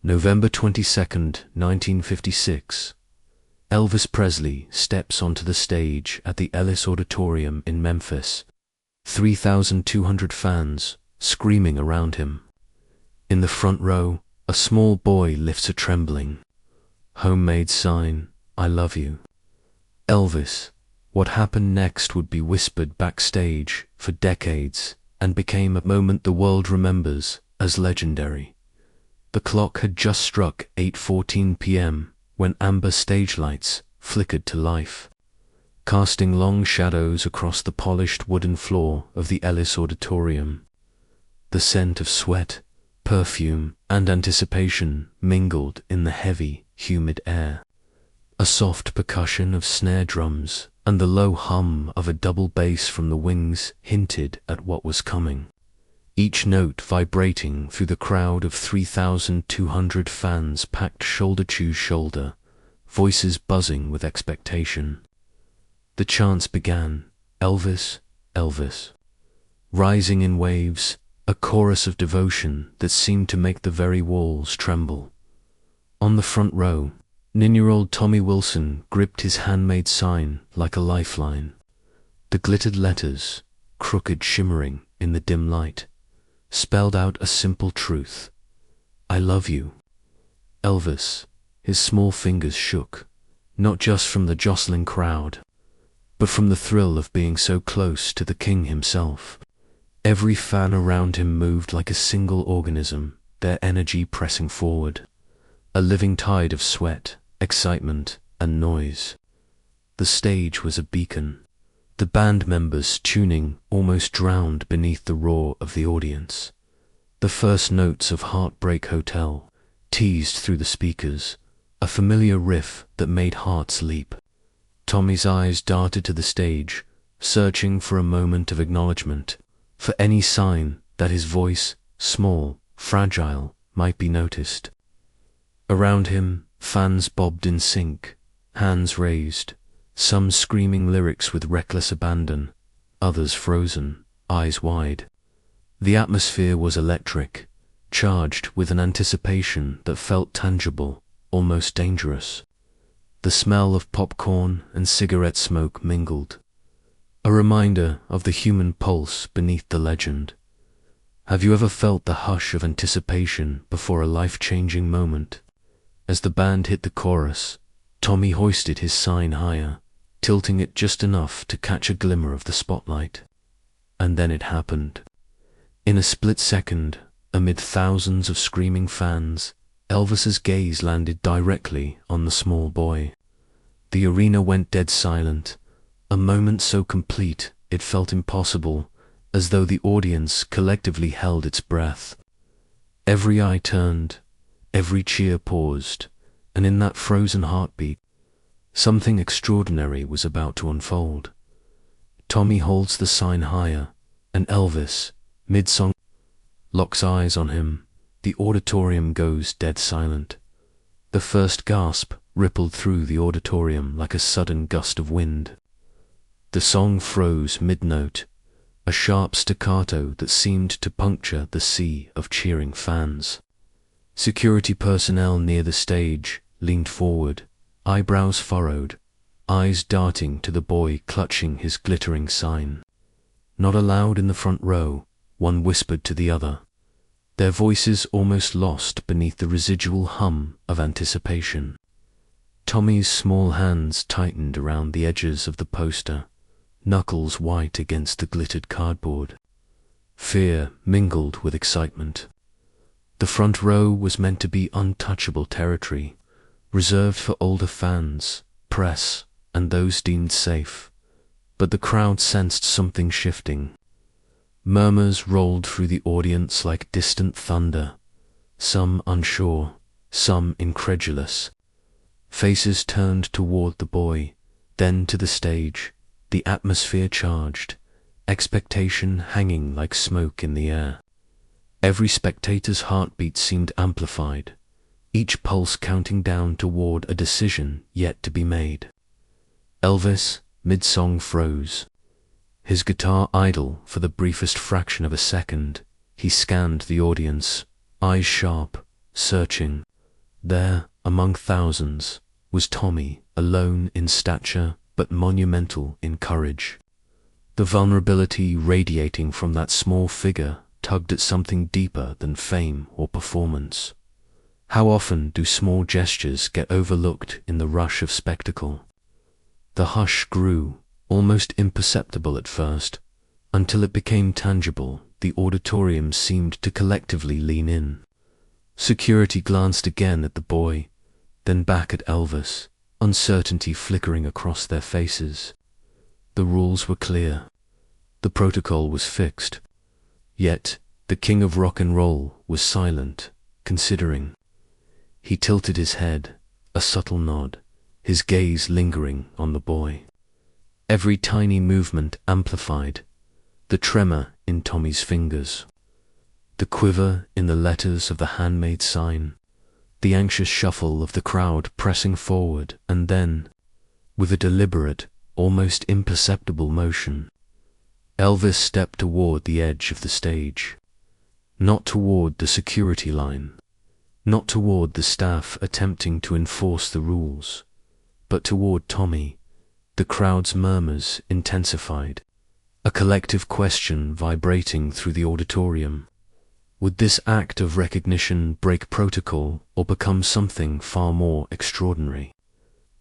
November 22nd, 1956. Elvis Presley steps onto the stage at the Ellis Auditorium in Memphis. 3,200 fans screaming around him. In the front row, a small boy lifts a trembling, homemade sign, "I love you." Elvis. What happened next would be whispered backstage for decades and became a moment the world remembers as legendary. The clock had just struck 8:14 p.m. when amber stage lights flickered to life, casting long shadows across the polished wooden floor of the Ellis Auditorium. The scent of sweat, perfume, and anticipation mingled in the heavy, humid air. A soft percussion of snare drums and the low hum of a double bass from the wings hinted at what was coming, each note vibrating through the crowd of 3,200 fans packed shoulder to shoulder, voices buzzing with expectation. The chants began, "Elvis, Elvis," rising in waves, a chorus of devotion that seemed to make the very walls tremble. On the front row, 9-year-old Tommy Wilson gripped his handmade sign like a lifeline. The glittered letters, crooked shimmering in the dim light, spelled out a simple truth: "I love you." Elvis, his small fingers shook, not just from the jostling crowd, but from the thrill of being so close to the king himself. Every fan around him moved like a single organism, their energy pressing forward, a living tide of sweat, excitement, and noise. The stage was a beacon, the band members tuning almost drowned beneath the roar of the audience. The first notes of Heartbreak Hotel teased through the speakers, a familiar riff that made hearts leap. Tommy's eyes darted to the stage, searching for a moment of acknowledgement, for any sign that his voice, small, fragile, might be noticed. Around him, fans bobbed in sync, hands raised, some screaming lyrics with reckless abandon, others frozen, eyes wide. The atmosphere was electric, charged with an anticipation that felt tangible, almost dangerous. The smell of popcorn and cigarette smoke mingled, a reminder of the human pulse beneath the legend. Have you ever felt the hush of anticipation before a life-changing moment? As the band hit the chorus, Tommy hoisted his sign higher, tilting it just enough to catch a glimmer of the spotlight. And then it happened. In a split second, amid thousands of screaming fans, Elvis's gaze landed directly on the small boy. The arena went dead silent, a moment so complete it felt impossible, as though the audience collectively held its breath. Every eye turned, every cheer paused, and in that frozen heartbeat, something extraordinary was about to unfold. Tommy holds the sign higher, and Elvis, mid-song, locks eyes on him. The auditorium goes dead silent. The first gasp rippled through the auditorium like a sudden gust of wind. The song froze mid-note, a sharp staccato that seemed to puncture the sea of cheering fans. Security personnel near the stage leaned forward, eyebrows furrowed, eyes darting to the boy clutching his glittering sign. Not allowed in the front row, one whispered to the other, their voices almost lost beneath the residual hum of anticipation. Tommy's small hands tightened around the edges of the poster, knuckles white against the glittered cardboard. Fear mingled with excitement. The front row was meant to be untouchable territory, reserved for older fans, press, and those deemed safe. But the crowd sensed something shifting. Murmurs rolled through the audience like distant thunder, some unsure, some incredulous. Faces turned toward the boy, then to the stage, the atmosphere charged, expectation hanging like smoke in the air. Every spectator's heartbeat seemed amplified, each pulse counting down toward a decision yet to be made. Elvis, mid-song, froze. His guitar idle for the briefest fraction of a second, he scanned the audience, eyes sharp, searching, There, among thousands, was Tommy, alone in stature but monumental in courage. The vulnerability radiating from that small figure tugged at something deeper than fame or performance. How often do small gestures get overlooked in the rush of spectacle? The hush grew, almost imperceptible at first, until it became tangible. The auditorium seemed to collectively lean in. Security glanced again at the boy, then back at Elvis, uncertainty flickering across their faces. The rules were clear. The protocol was fixed. Yet, the king of rock and roll was silent, considering. He tilted his head, a subtle nod, his gaze lingering on the boy. Every tiny movement amplified, the tremor in Tommy's fingers, the quiver in the letters of the handmade sign, the anxious shuffle of the crowd pressing forward, and then, with a deliberate, almost imperceptible motion, Elvis stepped toward the edge of the stage. Not toward the security line, not toward the staff attempting to enforce the rules, but toward Tommy. The crowd's murmurs intensified, a collective question vibrating through the auditorium. Would this act of recognition break protocol or become something far more extraordinary?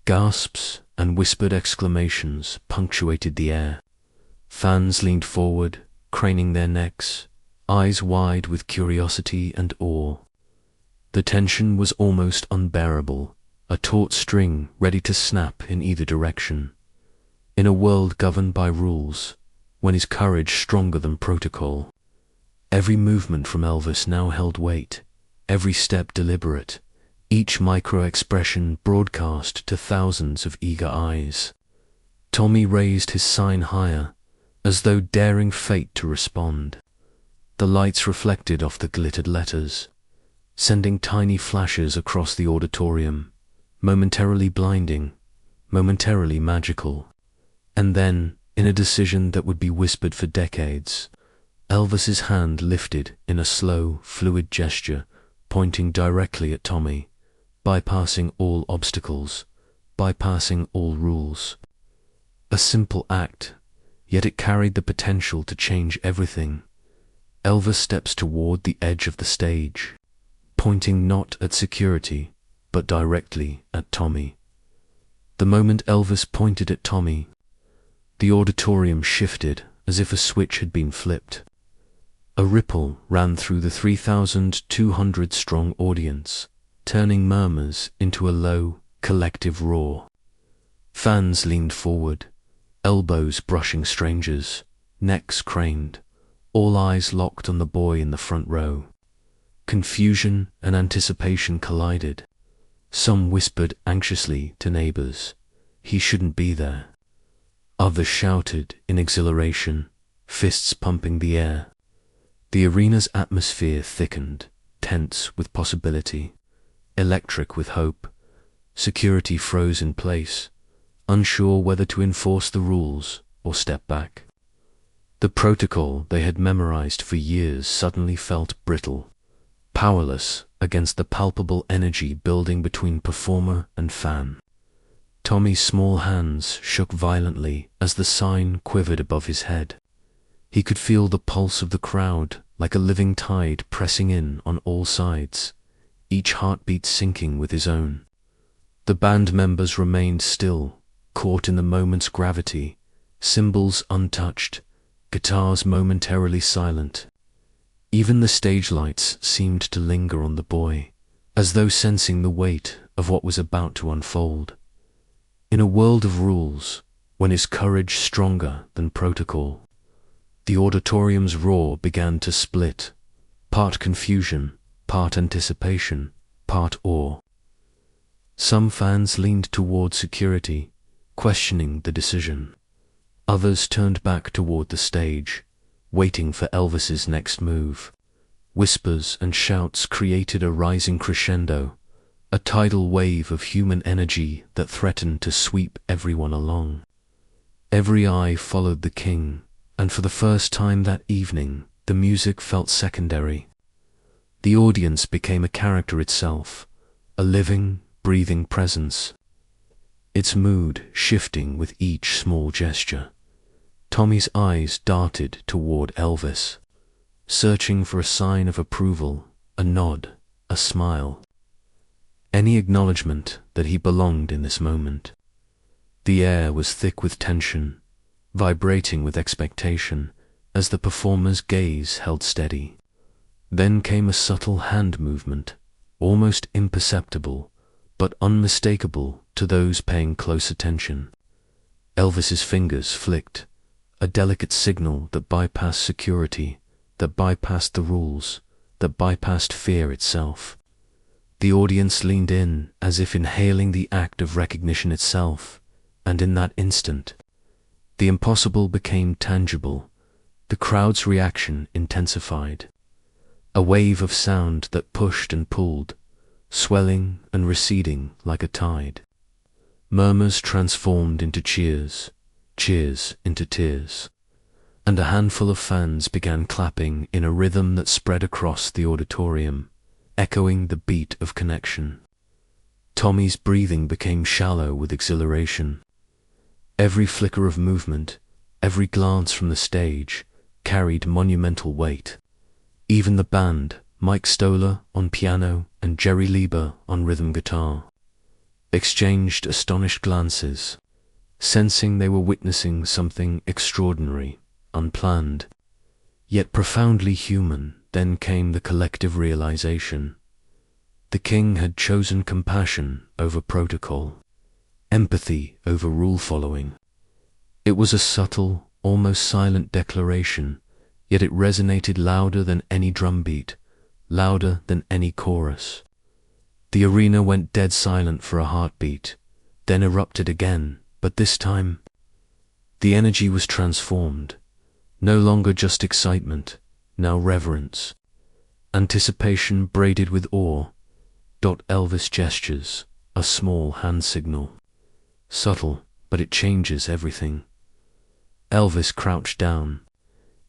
Gasps and whispered exclamations punctuated the air. Fans leaned forward, craning their necks, eyes wide with curiosity and awe. The tension was almost unbearable, a taut string ready to snap in either direction. In a world governed by rules, when is courage stronger than protocol? Every movement from Elvis now held weight, every step deliberate, each micro-expression broadcast to thousands of eager eyes. Tommy raised his sign higher, as though daring fate to respond. The lights reflected off the glittered letters, sending tiny flashes across the auditorium, momentarily blinding, momentarily magical. And then, in a decision that would be whispered for decades, Elvis's hand lifted in a slow, fluid gesture, pointing directly at Tommy, bypassing all obstacles, bypassing all rules. A simple act, yet it carried the potential to change everything. Elvis steps toward the edge of the stage, pointing not at security, but directly at Tommy. The moment Elvis pointed at Tommy, the auditorium shifted as if a switch had been flipped. A ripple ran through the 3,200-strong audience, turning murmurs into a low, collective roar. Fans leaned forward, elbows brushing strangers, necks craned, all eyes locked on the boy in the front row. Confusion and anticipation collided. Some whispered anxiously to neighbors, "He shouldn't be there." Others shouted in exhilaration, fists pumping the air. The arena's atmosphere thickened, tense with possibility, electric with hope. Security froze in place, unsure whether to enforce the rules or step back. The protocol they had memorized for years suddenly felt brittle, powerless against the palpable energy building between performer and fan. Tommy's small hands shook violently as the sign quivered above his head. He could feel the pulse of the crowd like a living tide pressing in on all sides, each heartbeat syncing with his own. The band members remained still, caught in the moment's gravity, cymbals untouched, guitars momentarily silent. Even the stage lights seemed to linger on the boy, as though sensing the weight of what was about to unfold. In a world of rules, when is courage stronger than protocol? The auditorium's roar began to split, part confusion, part anticipation, part awe. Some fans leaned toward security, questioning the decision. Others turned back toward the stage, waiting for Elvis's next move. Whispers and shouts created a rising crescendo, a tidal wave of human energy that threatened to sweep everyone along. Every eye followed the king, and for the first time that evening, the music felt secondary. The audience became a character itself, a living, breathing presence, its mood shifting with each small gesture. Tommy's eyes darted toward Elvis, searching for a sign of approval, a nod, a smile, any acknowledgement that he belonged in this moment. The air was thick with tension, vibrating with expectation, as the performer's gaze held steady. Then came a subtle hand movement, almost imperceptible, but unmistakable to those paying close attention. Elvis's fingers flicked, a delicate signal that bypassed security, that bypassed the rules, that bypassed fear itself. The audience leaned in as if inhaling the act of recognition itself, and in that instant, the impossible became tangible. The crowd's reaction intensified. A wave of sound that pushed and pulled, swelling and receding like a tide. Murmurs transformed into cheers, cheers into tears, and a handful of fans began clapping in a rhythm that spread across the auditorium, echoing the beat of connection. Tommy's breathing became shallow with exhilaration. Every flicker of movement, every glance from the stage, carried monumental weight. Even the band, Mike Stoller on piano and Jerry Lieber on rhythm guitar, exchanged astonished glances, sensing they were witnessing something extraordinary, unplanned, yet profoundly human. Then came the collective realization. The king had chosen compassion over protocol, empathy over rule following. It was a subtle, almost silent declaration, yet it resonated louder than any drumbeat, louder than any chorus. The arena went dead silent for a heartbeat, then erupted again, but this time, the energy was transformed. No longer just excitement, now reverence. Anticipation braided with awe. Elvis gestures, a small hand signal. Subtle, but it changes everything. Elvis crouched down,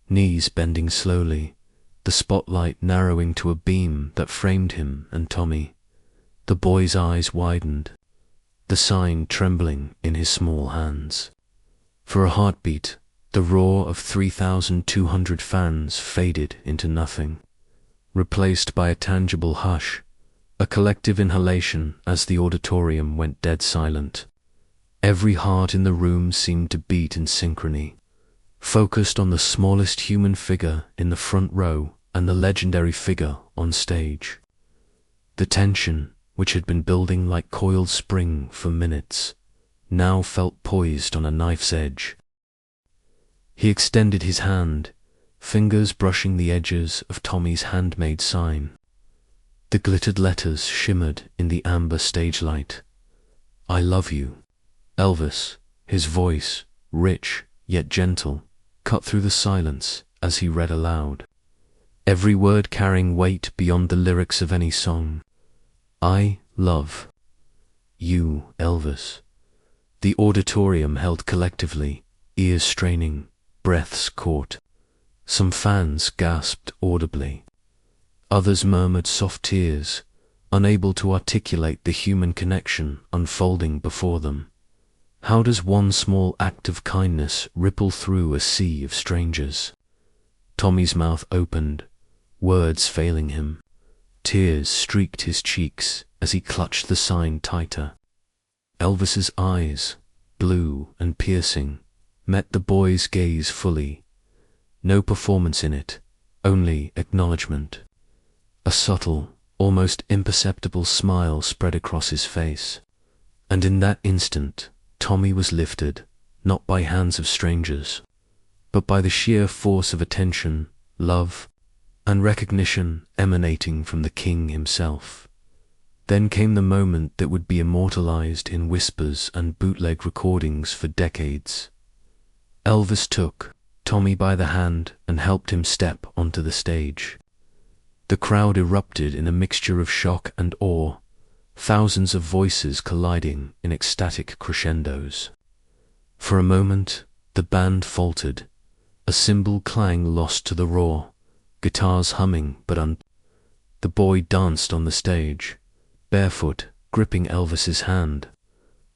knees bending slowly, the spotlight narrowing to a beam that framed him and Tommy. The boy's eyes widened, the sign trembling in his small hands. For a heartbeat, the roar of 3,200 fans faded into nothing, replaced by a tangible hush, a collective inhalation as the auditorium went dead silent. Every heart in the room seemed to beat in synchrony, focused on the smallest human figure in the front row and the legendary figure on stage. The tension, which had been building like coiled spring for minutes, now felt poised on a knife's edge. He extended his hand, fingers brushing the edges of Tommy's handmade sign. The glittered letters shimmered in the amber stage light. "I love you." Elvis, his voice, rich yet gentle, cut through the silence as he read aloud, every word carrying weight beyond the lyrics of any song. "I love you, Elvis." The auditorium held collectively, ears straining, breaths caught. Some fans gasped audibly. Others murmured soft tears, unable to articulate the human connection unfolding before them. How does one small act of kindness ripple through a sea of strangers? Tommy's mouth opened, words failing him. Tears streaked his cheeks as he clutched the sign tighter. Elvis's eyes, blue and piercing, met the boy's gaze fully. No performance in it, only acknowledgement. A subtle, almost imperceptible smile spread across his face. And in that instant, Tommy was lifted, not by hands of strangers, but by the sheer force of attention, love, and recognition emanating from the king himself. Then came the moment that would be immortalized in whispers and bootleg recordings for decades. Elvis took Tommy by the hand and helped him step onto the stage. The crowd erupted in a mixture of shock and awe, thousands of voices colliding in ecstatic crescendos. For a moment, the band faltered, a cymbal clang lost to the roar, guitars humming but The boy danced on the stage, barefoot, gripping Elvis's hand,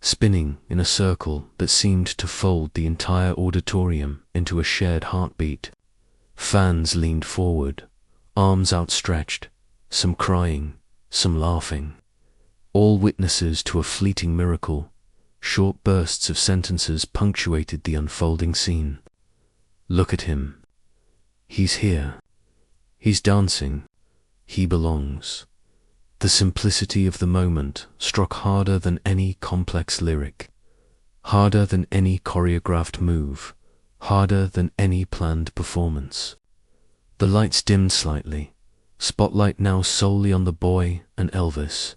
spinning in a circle that seemed to fold the entire auditorium into a shared heartbeat. Fans leaned forward, arms outstretched, some crying, some laughing, all witnesses to a fleeting miracle. Short bursts of sentences punctuated the unfolding scene. "Look at him. He's here. He's dancing. He belongs." The simplicity of the moment struck harder than any complex lyric, harder than any choreographed move, harder than any planned performance. The lights dimmed slightly, spotlight now solely on the boy and Elvis,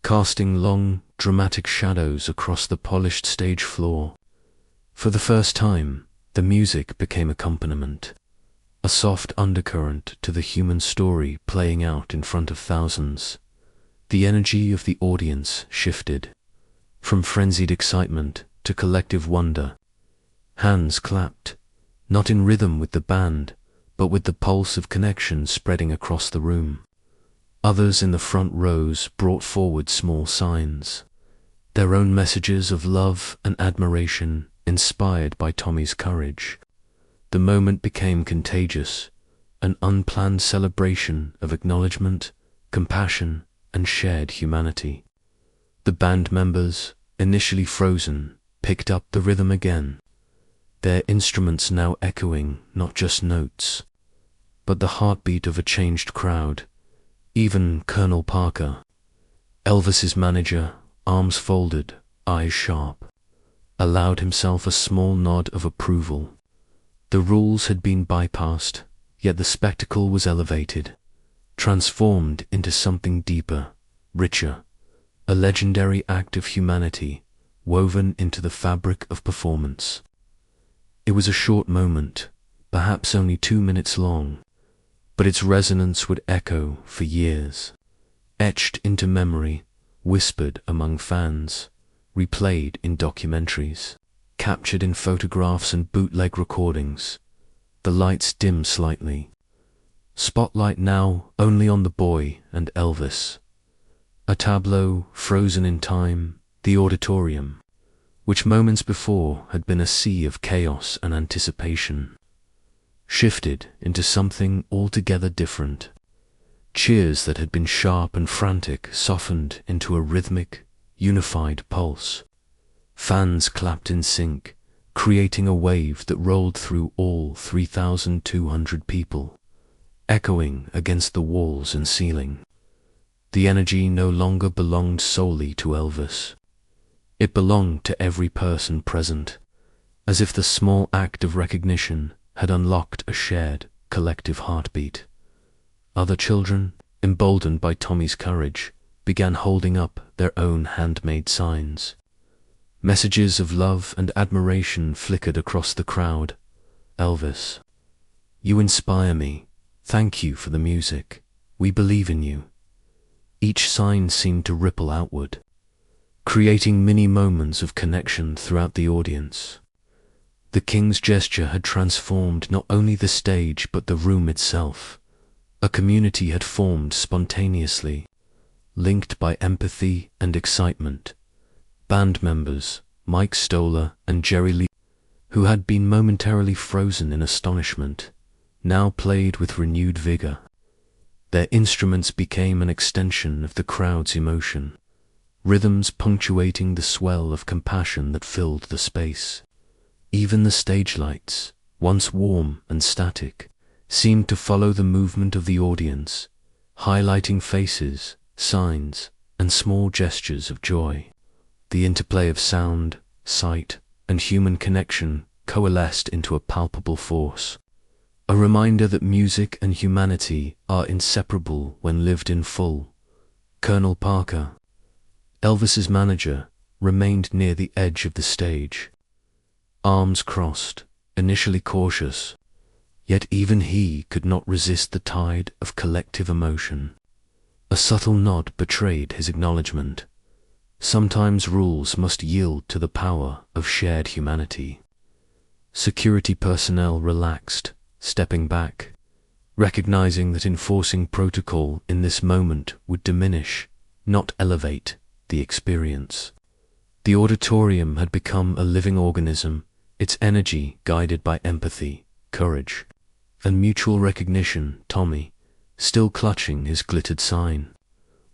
casting long, dramatic shadows across the polished stage floor. For the first time, the music became accompaniment, a soft undercurrent to the human story playing out in front of thousands. The energy of the audience shifted, from frenzied excitement to collective wonder. Hands clapped, not in rhythm with the band, but with the pulse of connection spreading across the room. Others in the front rows brought forward small signs, their own messages of love and admiration inspired by Tommy's courage. The moment became contagious, an unplanned celebration of acknowledgement, compassion, and shared humanity. The band members, initially frozen, picked up the rhythm again, their instruments now echoing not just notes, but the heartbeat of a changed crowd. Even Colonel Parker, Elvis's manager, arms folded, eyes sharp, allowed himself a small nod of approval. The rules had been bypassed, yet the spectacle was elevated, transformed into something deeper, richer, a legendary act of humanity woven into the fabric of performance. It was a short moment, perhaps only 2 minutes long, but its resonance would echo for years, etched into memory, whispered among fans, replayed in documentaries, captured in photographs and bootleg recordings. The lights dimmed slightly. Spotlight now only on the boy and Elvis. A tableau frozen in time, the auditorium, which moments before had been a sea of chaos and anticipation, shifted into something altogether different. Cheers that had been sharp and frantic softened into a rhythmic, unified pulse. Fans clapped in sync, creating a wave that rolled through all 3,200 people, echoing against the walls and ceiling. The energy no longer belonged solely to Elvis. It belonged to every person present, as if the small act of recognition had unlocked a shared, collective heartbeat. Other children, emboldened by Tommy's courage, began holding up their own handmade signs. Messages of love and admiration flickered across the crowd. "Elvis, you inspire me. Thank you for the music. We believe in you." Each sign seemed to ripple outward, creating mini moments of connection throughout the audience. The king's gesture had transformed not only the stage but the room itself. A community had formed spontaneously, linked by empathy and excitement. Band members, Mike Stoller and Jerry Lee, who had been momentarily frozen in astonishment, now played with renewed vigor. Their instruments became an extension of the crowd's emotion, rhythms punctuating the swell of compassion that filled the space. Even the stage lights, once warm and static, seemed to follow the movement of the audience, highlighting faces, signs, and small gestures of joy. The interplay of sound, sight, and human connection coalesced into a palpable force, a reminder that music and humanity are inseparable when lived in full. Colonel Parker, Elvis's manager, remained near the edge of the stage, arms crossed, initially cautious, yet even he could not resist the tide of collective emotion. A subtle nod betrayed his acknowledgement. Sometimes rules must yield to the power of shared humanity. Security personnel relaxed, stepping back, recognizing that enforcing protocol in this moment would diminish, not elevate, the experience. The auditorium had become a living organism, its energy guided by empathy, courage, and mutual recognition. Tommy, still clutching his glittered sign,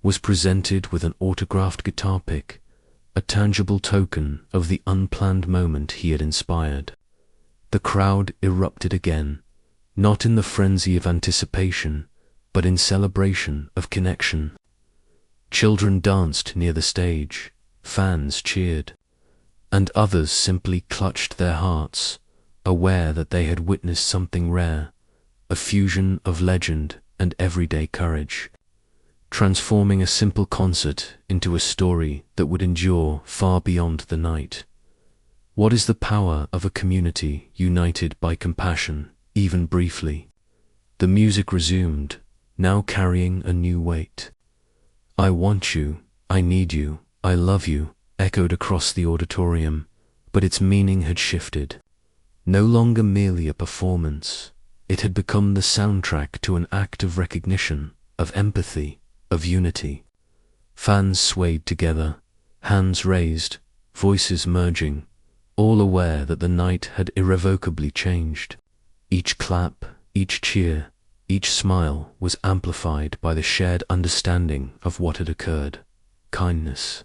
was presented with an autographed guitar pick, a tangible token of the unplanned moment he had inspired. The crowd erupted again, not in the frenzy of anticipation, but in celebration of connection. Children danced near the stage, fans cheered, and others simply clutched their hearts, aware that they had witnessed something rare, a fusion of legend and everyday courage, transforming a simple concert into a story that would endure far beyond the night. What is the power of a community united by compassion, even briefly? The music resumed, now carrying a new weight. "I want you, I need you, I love you," echoed across the auditorium, but its meaning had shifted. No longer merely a performance, it had become the soundtrack to an act of recognition, of empathy, of unity. Fans swayed together, hands raised, voices merging, all aware that the night had irrevocably changed. Each clap, each cheer, each smile was amplified by the shared understanding of what had occurred. Kindness,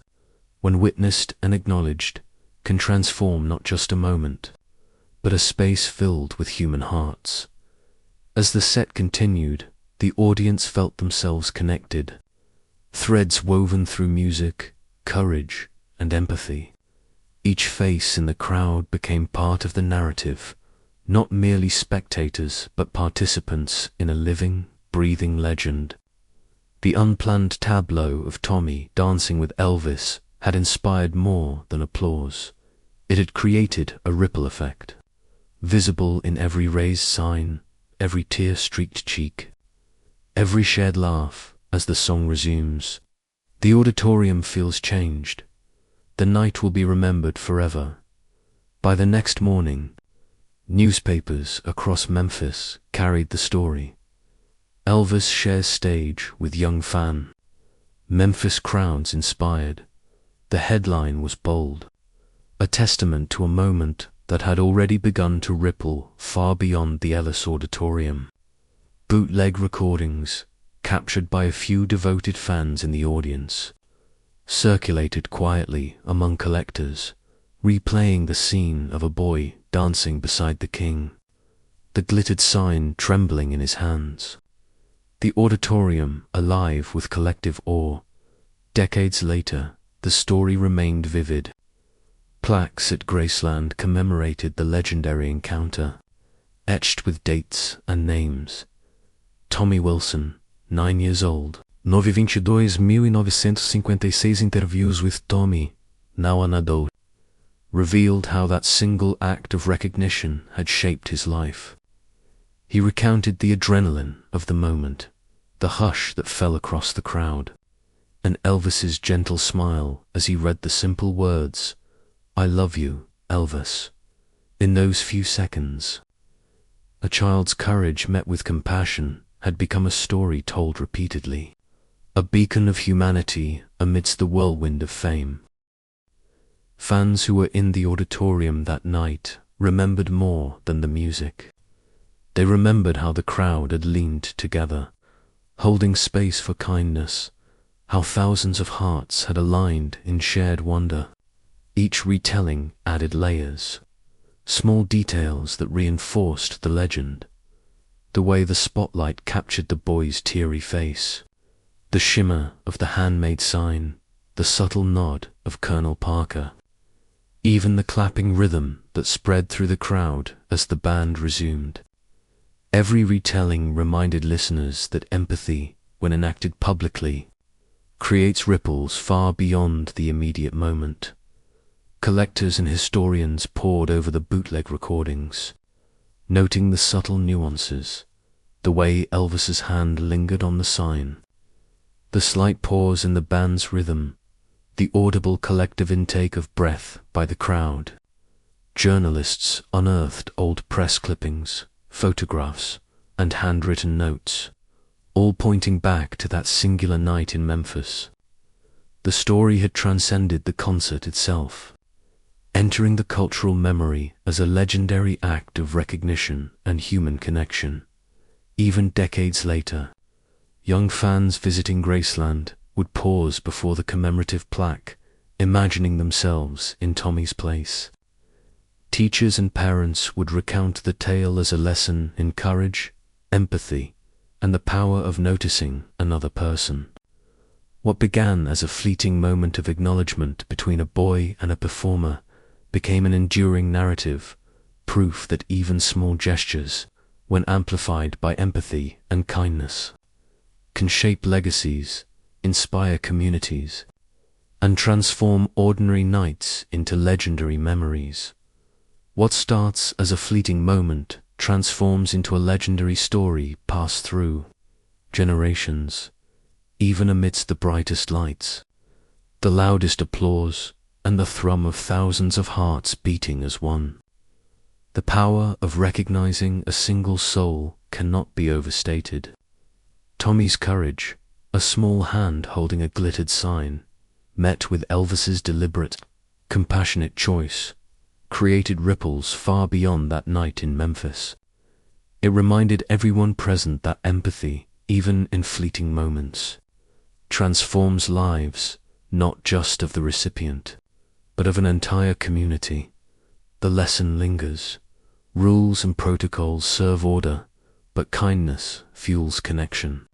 when witnessed and acknowledged, can transform not just a moment, but a space filled with human hearts. As the set continued, the audience felt themselves connected, threads woven through music, courage, and empathy. Each face in the crowd became part of the narrative, not merely spectators but participants in a living, breathing legend. The unplanned tableau of Tommy dancing with Elvis had inspired more than applause. It had created a ripple effect, visible in every raised sign, every tear-streaked cheek, every shared laugh as the song resumes. The auditorium feels changed. The night will be remembered forever. By the next morning, newspapers across Memphis carried the story. Elvis shares stage with young fan. Memphis crowds inspired. The headline was bold, a testament to a moment that had already begun to ripple far beyond the Ellis Auditorium. Bootleg recordings, captured by a few devoted fans in the audience, circulated quietly among collectors, replaying the scene of a boy dancing beside the king, the glittered sign trembling in his hands. The auditorium alive with collective awe. Decades later, the story remained vivid. Plaques at Graceland commemorated the legendary encounter, etched with dates and names. Tommy Wilson, 9 years old. 922.956 interviews with Tommy, now an adult, revealed how that single act of recognition had shaped his life. He recounted the adrenaline of the moment, the hush that fell across the crowd, and Elvis's gentle smile as he read the simple words, "I love you, Elvis." In those few seconds, a child's courage met with compassion had become a story told repeatedly, a beacon of humanity amidst the whirlwind of fame. Fans who were in the auditorium that night remembered more than the music. They remembered how the crowd had leaned together, holding space for kindness, how thousands of hearts had aligned in shared wonder. Each retelling added layers, small details that reinforced the legend. The way the spotlight captured the boy's teary face, the shimmer of the handmade sign, the subtle nod of Colonel Parker, even the clapping rhythm that spread through the crowd as the band resumed. Every retelling reminded listeners that empathy, when enacted publicly, creates ripples far beyond the immediate moment. Collectors and historians pored over the bootleg recordings, noting the subtle nuances, the way Elvis's hand lingered on the sign, the slight pause in the band's rhythm, the audible collective intake of breath by the crowd. Journalists unearthed old press clippings, photographs, and handwritten notes, all pointing back to that singular night in Memphis. The story had transcended the concert itself, entering the cultural memory as a legendary act of recognition and human connection. Even decades later, young fans visiting Graceland would pause before the commemorative plaque, imagining themselves in Tommy's place. Teachers and parents would recount the tale as a lesson in courage, empathy, and the power of noticing another person. What began as a fleeting moment of acknowledgement between a boy and a performer became an enduring narrative, proof that even small gestures, when amplified by empathy and kindness, can shape legacies, inspire communities, and transform ordinary nights into legendary memories. What starts as a fleeting moment transforms into a legendary story passed through generations, even amidst the brightest lights, the loudest applause, and the thrum of thousands of hearts beating as one. The power of recognizing a single soul cannot be overstated. Tommy's courage, a small hand holding a glittered sign, met with Elvis's deliberate, compassionate choice, created ripples far beyond that night in Memphis. It reminded everyone present that empathy, even in fleeting moments, transforms lives, not just of the recipient, but of an entire community. The lesson lingers. Rules and protocols serve order, but kindness fuels connection.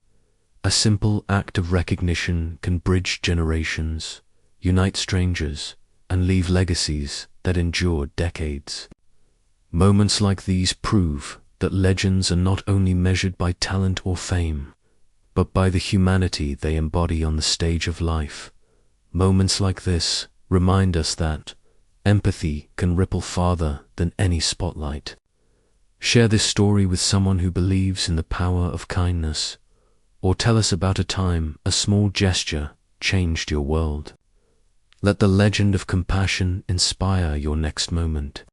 A simple act of recognition can bridge generations, unite strangers, and leave legacies that endure decades. Moments like these prove that legends are not only measured by talent or fame, but by the humanity they embody on the stage of life. Moments like this remind us that empathy can ripple farther than any spotlight. Share this story with someone who believes in the power of kindness, or tell us about a time a small gesture changed your world. Let the legend of compassion inspire your next moment.